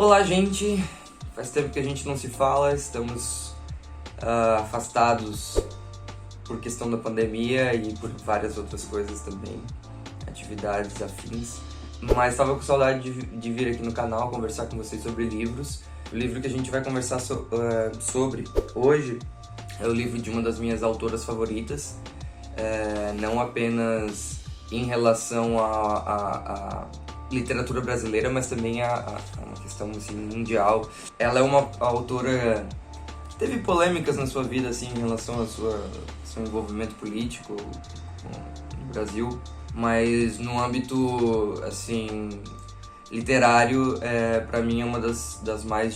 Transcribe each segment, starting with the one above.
Olá, gente! Faz tempo que a gente não se fala, estamos afastados por questão da pandemia e por várias outras coisas também, atividades afins. Mas estava com saudade de vir aqui no canal conversar com vocês sobre livros. O livro que a gente vai conversar sobre hoje é o livro de uma das minhas autoras favoritas, não apenas em relação à literatura brasileira, mas também a uma questão assim, mundial. Ela é uma autora que teve polêmicas na sua vida assim, em relação ao seu envolvimento político no Brasil, mas no âmbito assim, literário, para mim é uma das mais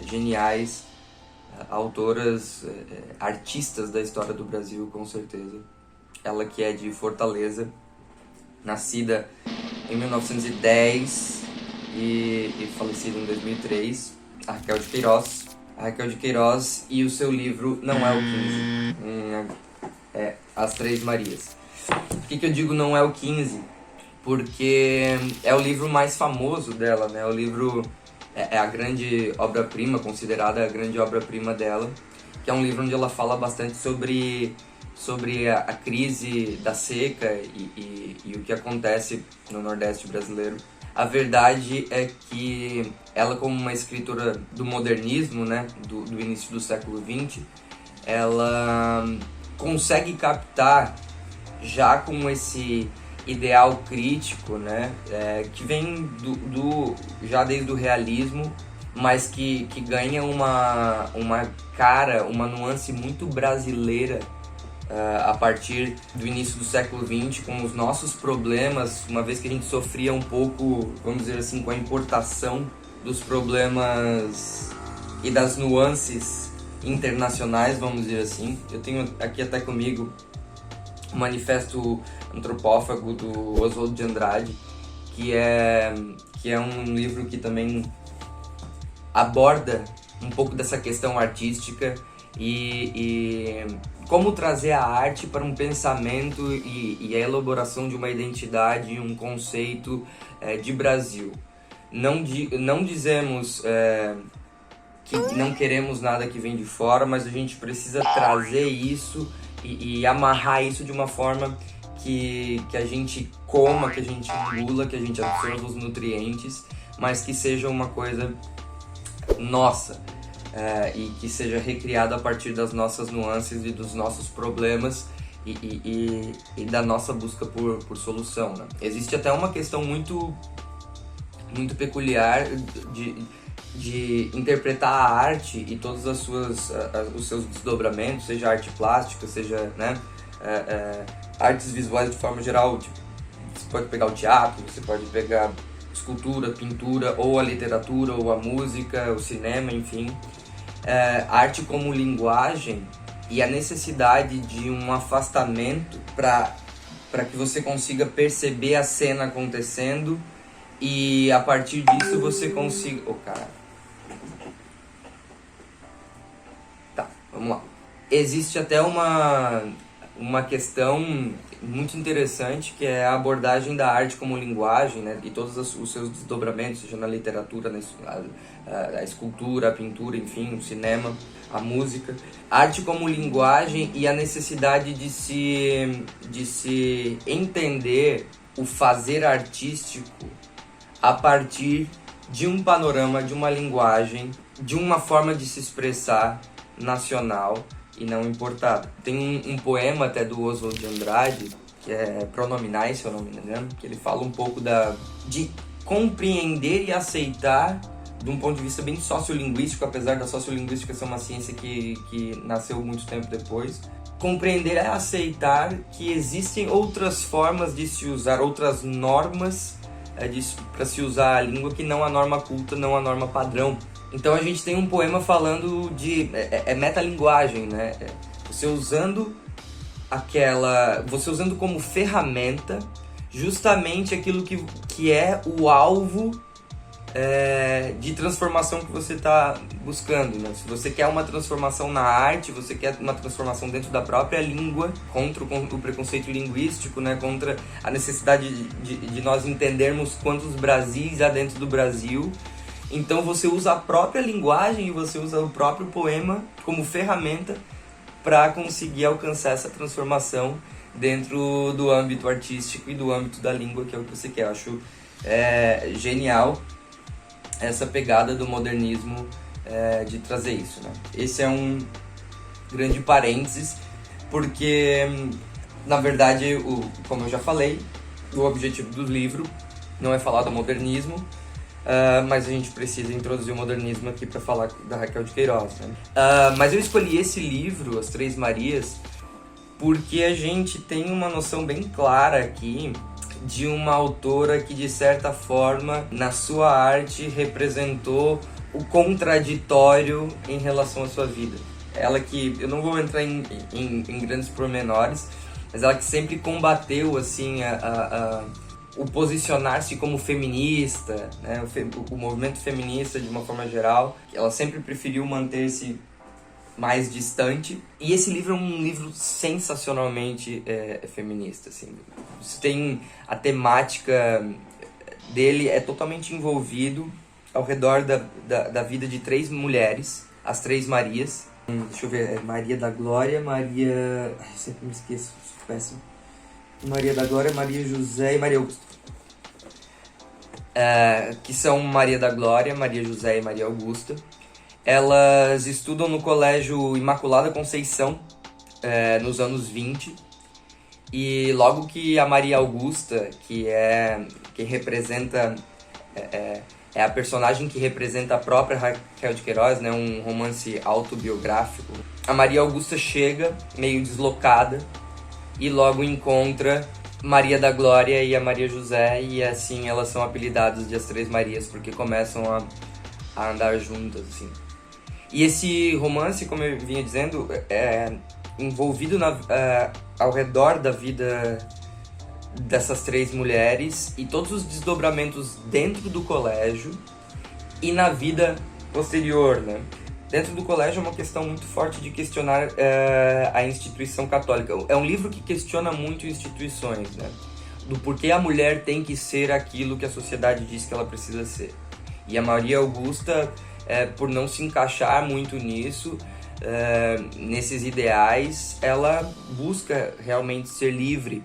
geniais autoras, artistas da história do Brasil, com certeza. Ela que é de Fortaleza, nascida em 1910 e falecida em 2003, a Raquel de Queiroz. A Raquel de Queiroz e o seu livro Não é o 15, As Três Marias. Por que eu digo Não é o 15? Porque é o livro mais famoso dela, né? O livro é a grande obra-prima, considerada a grande obra-prima dela, que é um livro onde ela fala bastante sobre a crise da seca e o que acontece no Nordeste brasileiro. A verdade é que ela, como uma escritora do modernismo, né, do início do século XX, ela consegue captar, já com esse ideal crítico, né, que vem já desde o realismo, mas que ganha uma cara, uma nuance muito brasileira a partir do início do século XX, com os nossos problemas, uma vez que a gente sofria um pouco, vamos dizer assim, com a importação dos problemas e das nuances internacionais, vamos dizer assim. Eu tenho aqui até comigo o Manifesto Antropófago do Oswald de Andrade, que é um livro que também aborda um pouco dessa questão artística e como trazer a arte para um pensamento e a elaboração de uma identidade, um conceito de Brasil. Não dizemos que não queremos nada que vem de fora, mas a gente precisa trazer isso e amarrar isso de uma forma que a gente coma, que a gente engula, que a gente absorva os nutrientes, mas que seja uma coisa nossa. E que seja recriado a partir das nossas nuances e dos nossos problemas e da nossa busca por solução, né? Existe até uma questão muito peculiar de interpretar a arte e todos os seus desdobramentos, seja arte plástica, seja, né, artes visuais de forma geral. Tipo, você pode pegar o teatro, você pode pegar escultura, pintura, ou a literatura, ou a música, o cinema, enfim. Arte como linguagem e a necessidade de um afastamento para que você consiga perceber a cena acontecendo e a partir disso você consiga... Tá, vamos lá. Existe até uma questão muito interessante, que é a abordagem da arte como linguagem, né, e todos os seus desdobramentos, seja na literatura, a escultura, a pintura, enfim, o cinema, a música. Arte como linguagem e a necessidade de se entender o fazer artístico a partir de um panorama, de uma linguagem, de uma forma de se expressar nacional e não importada. Tem um poema até do Oswald de Andrade, que é Pronominais, se eu não me engano, que ele fala um pouco de compreender e aceitar, de um ponto de vista bem sociolinguístico, apesar da sociolinguística ser uma ciência que nasceu muito tempo depois. Compreender é aceitar que existem outras formas de se usar, outras normas para se usar a língua, que não a norma culta, não a norma padrão. Então a gente tem um poema falando de metalinguagem, né? Você usando como ferramenta justamente aquilo que é o alvo de transformação que você está buscando, né? Se você quer uma transformação na arte, você quer uma transformação dentro da própria língua, contra o preconceito linguístico, né? Contra a necessidade de nós entendermos quantos Brasis há dentro do Brasil. Então você usa a própria linguagem e você usa o próprio poema como ferramenta para conseguir alcançar essa transformação dentro do âmbito artístico e do âmbito da língua, que é o que você quer. Eu acho genial essa pegada do modernismo de trazer isso, né? Esse é um grande parênteses, porque, na verdade, como eu já falei, o objetivo do livro não é falar do modernismo, mas a gente precisa introduzir o modernismo aqui para falar da Raquel de Queiroz, né? Mas eu escolhi esse livro, As Três Marias, porque a gente tem uma noção bem clara aqui de uma autora que, de certa forma, na sua arte, representou o contraditório em relação à sua vida. Ela que, eu não vou entrar em grandes pormenores, mas ela que sempre combateu, assim, o posicionar-se como feminista, né? O movimento feminista de uma forma geral. Ela sempre preferiu manter-se mais distante. E esse livro é um livro sensacionalmente feminista, assim. Você tem a temática dele, é totalmente envolvido ao redor da vida de 3 mulheres, as 3 Marias. Deixa eu ver, Maria da Glória, Maria... Ai, sempre me esqueço, sou péssimo. Maria da Glória, Maria José e Maria Augusta. Que são Maria da Glória, Maria José e Maria Augusta. Elas estudam no Colégio Imaculada Conceição, nos anos 20. E logo que a Maria Augusta, que representa... É a personagem que representa a própria Raquel de Queiroz, né? Um romance autobiográfico. A Maria Augusta chega, meio deslocada, e logo encontra Maria da Glória e a Maria José, e assim elas são apelidadas de As Três Marias, porque começam a andar juntas, assim. E esse romance, como eu vinha dizendo, é envolvido ao redor da vida dessas 3 mulheres e todos os desdobramentos dentro do colégio e na vida posterior, né? Dentro do colégio é uma questão muito forte de questionar a instituição católica. É um livro que questiona muito instituições, né? Do porquê a mulher tem que ser aquilo que a sociedade diz que ela precisa ser. E a Maria Augusta, por não se encaixar muito nisso, nesses ideais, ela busca realmente ser livre.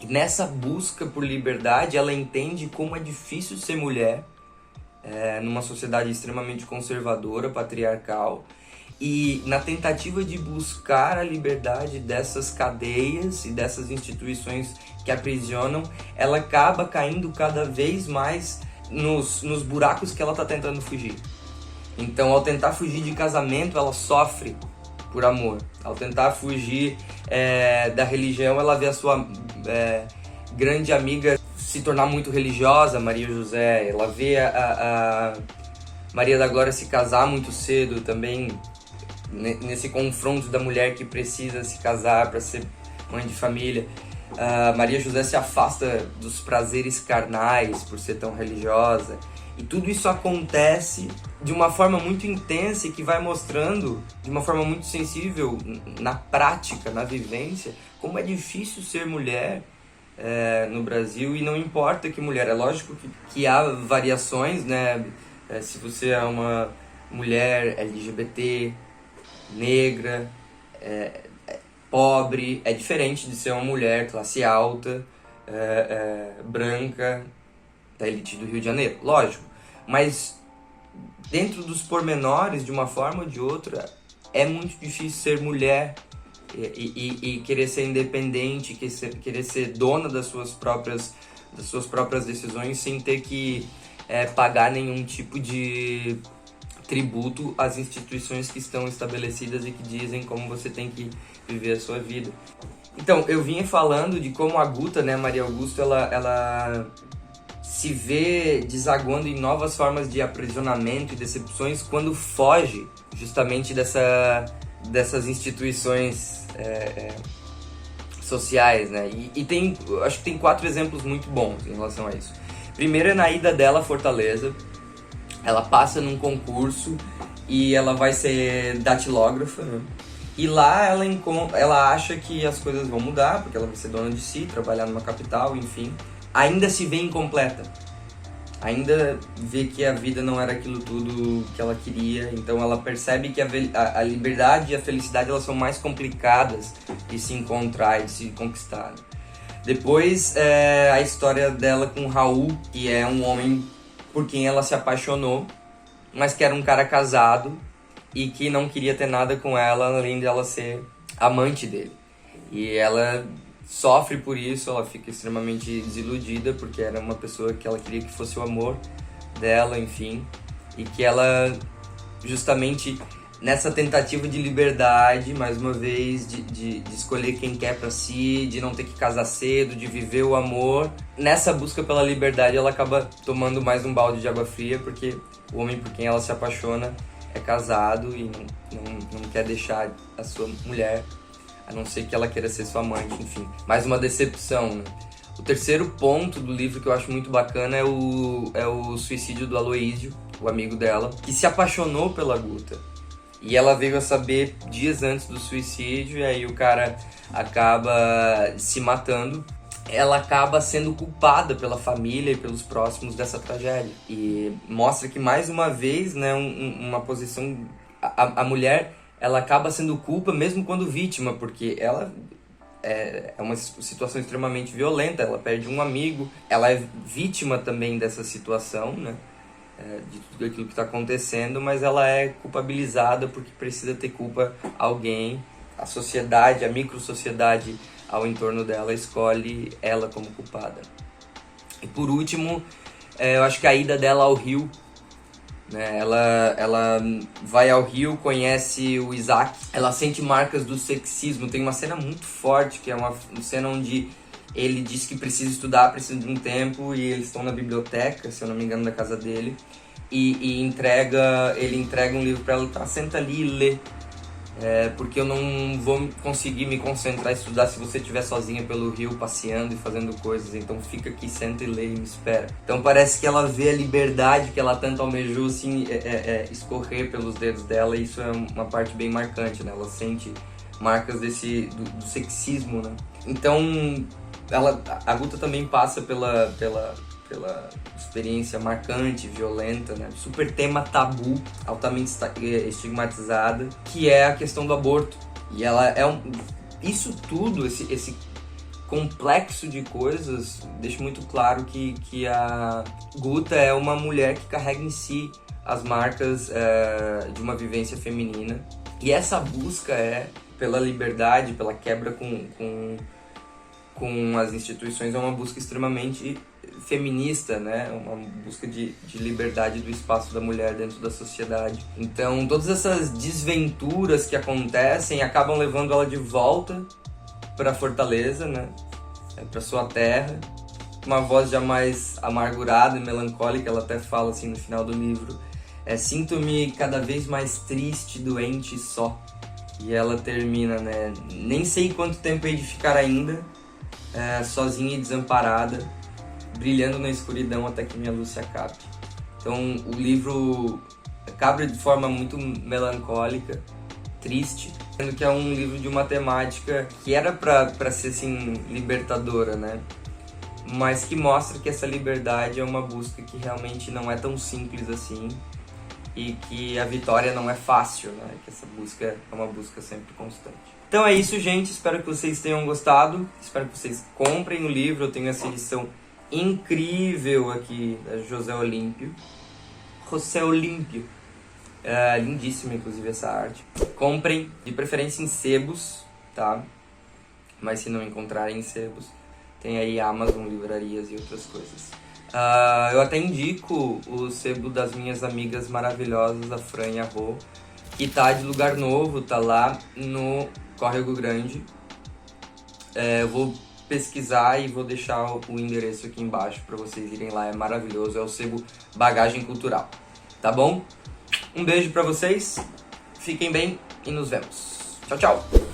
E nessa busca por liberdade, ela entende como é difícil ser mulher numa sociedade extremamente conservadora, patriarcal. E na tentativa de buscar a liberdade dessas cadeias e dessas instituições que aprisionam, ela acaba caindo cada vez mais nos buracos que ela está tentando fugir. Então, ao tentar fugir de casamento, ela sofre por amor. Ao tentar fugir da religião, ela vê a sua grande amiga se tornar muito religiosa, Maria José. Ela vê a Maria da Glória se casar muito cedo também, nesse confronto da mulher que precisa se casar para ser mãe de família. Maria José se afasta dos prazeres carnais por ser tão religiosa. E tudo isso acontece de uma forma muito intensa e que vai mostrando, de uma forma muito sensível, na prática, na vivência, como é difícil ser mulher no Brasil. E não importa que mulher, é lógico que há variações, né? Se você é uma mulher LGBT, negra, pobre, é diferente de ser uma mulher classe alta, branca, da elite do Rio de Janeiro, lógico. Mas dentro dos pormenores, de uma forma ou de outra, é muito difícil ser mulher e querer ser independente, querer ser dona das suas próprias decisões sem ter que pagar nenhum tipo de tributo às instituições que estão estabelecidas e que dizem como você tem que viver a sua vida. Então, eu vinha falando de como a Guta, né, Maria Augusta, ela se vê desaguando em novas formas de aprisionamento e decepções quando foge justamente dessas instituições sociais, né? E acho que tem 4 exemplos muito bons em relação a isso. Primeiro é na ida dela a Fortaleza. Ela passa num concurso e ela vai ser datilógrafa, né? E lá ela acha que as coisas vão mudar, porque ela vai ser dona de si, trabalhar numa capital, enfim. Ainda se vê incompleta. ainda vê que a vida não era aquilo tudo que ela queria, então ela percebe que a liberdade e a felicidade elas são mais complicadas de se encontrar e de se conquistar. Depois, a história dela com o Raul, que é um homem por quem ela se apaixonou, mas que era um cara casado e que não queria ter nada com ela, além de ela ser amante dele. E ela sofre por isso, ela fica extremamente desiludida, porque era uma pessoa que ela queria que fosse o amor dela, enfim. E que ela, justamente nessa tentativa de liberdade, mais uma vez, de escolher quem quer pra si, de não ter que casar cedo, de viver o amor. Nessa busca pela liberdade, ela acaba tomando mais um balde de água fria, porque o homem por quem ela se apaixona é casado e não quer deixar a sua mulher, a não ser que ela queira ser sua amante, enfim. Mais uma decepção, né? O terceiro ponto do livro que eu acho muito bacana é o suicídio do Aloísio, o amigo dela, que se apaixonou pela Guta. E ela veio a saber dias antes do suicídio, e aí o cara acaba se matando. Ela acaba sendo culpada pela família e pelos próximos dessa tragédia. E mostra que, mais uma vez, né, uma posição... A mulher, ela acaba sendo culpa mesmo quando vítima, porque ela é uma situação extremamente violenta. Ela perde um amigo, ela é vítima também dessa situação, né? De tudo aquilo que está acontecendo, mas ela é culpabilizada porque precisa ter culpa alguém. A sociedade, a micro-sociedade ao entorno dela escolhe ela como culpada. E por último, eu acho que a ida dela ao Rio, né? Ela vai ao Rio, conhece o Isaac, ela sente marcas do sexismo. Tem uma cena muito forte, que é uma cena onde ele diz que precisa estudar, precisa de um tempo, e eles estão na biblioteca, se eu não me engano, da casa dele, e ele entrega um livro para ela, tá, senta ali e lê, porque eu não vou conseguir me concentrar e estudar se você estiver sozinha pelo Rio, passeando e fazendo coisas, então fica aqui, senta e lê e me espera. Então parece que ela vê a liberdade que ela tanto almejou, assim, escorrer pelos dedos dela, e isso é uma parte bem marcante, né? Ela sente marcas do sexismo, né? Então a Guta também passa pela experiência marcante, violenta, né? Super tema tabu, altamente estigmatizada, que é a questão do aborto. E ela isso tudo, esse complexo de coisas, deixa muito claro que a Guta é uma mulher que carrega em si as marcas de uma vivência feminina. E essa busca pela liberdade, pela quebra com as instituições, é uma busca extremamente feminista, né? Uma busca de liberdade do espaço da mulher dentro da sociedade. Então, todas essas desventuras que acontecem acabam levando ela de volta para Fortaleza, né? Para sua terra. Uma voz já mais amargurada e melancólica, ela até fala assim no final do livro: sinto-me cada vez mais triste, doente e só. E ela termina, né? Nem sei quanto tempo hei de ficar ainda, sozinha e desamparada, brilhando na escuridão até que minha luz se acabe. Então o livro acaba de forma muito melancólica, triste, sendo que é um livro de uma temática que era para ser assim libertadora, né? Mas que mostra que essa liberdade é uma busca que realmente não é tão simples assim, e que a vitória não é fácil, né? Que essa busca é uma busca sempre constante. Então é isso, gente. Espero que vocês tenham gostado. Espero que vocês comprem o livro. Eu tenho essa edição incrível aqui da José Olímpio. Lindíssima, inclusive, essa arte. Comprem, de preferência em sebos, tá? Mas se não encontrarem em sebos, tem aí Amazon, livrarias e outras coisas. Eu até indico o sebo das minhas amigas maravilhosas, a Fran e a Rô, que tá de lugar novo, tá lá no Córrego Grande. Eu vou pesquisar e vou deixar o endereço aqui embaixo para vocês irem lá, é maravilhoso, é o sebo Bagagem Cultural, tá bom? Um beijo para vocês, fiquem bem e nos vemos. Tchau, tchau!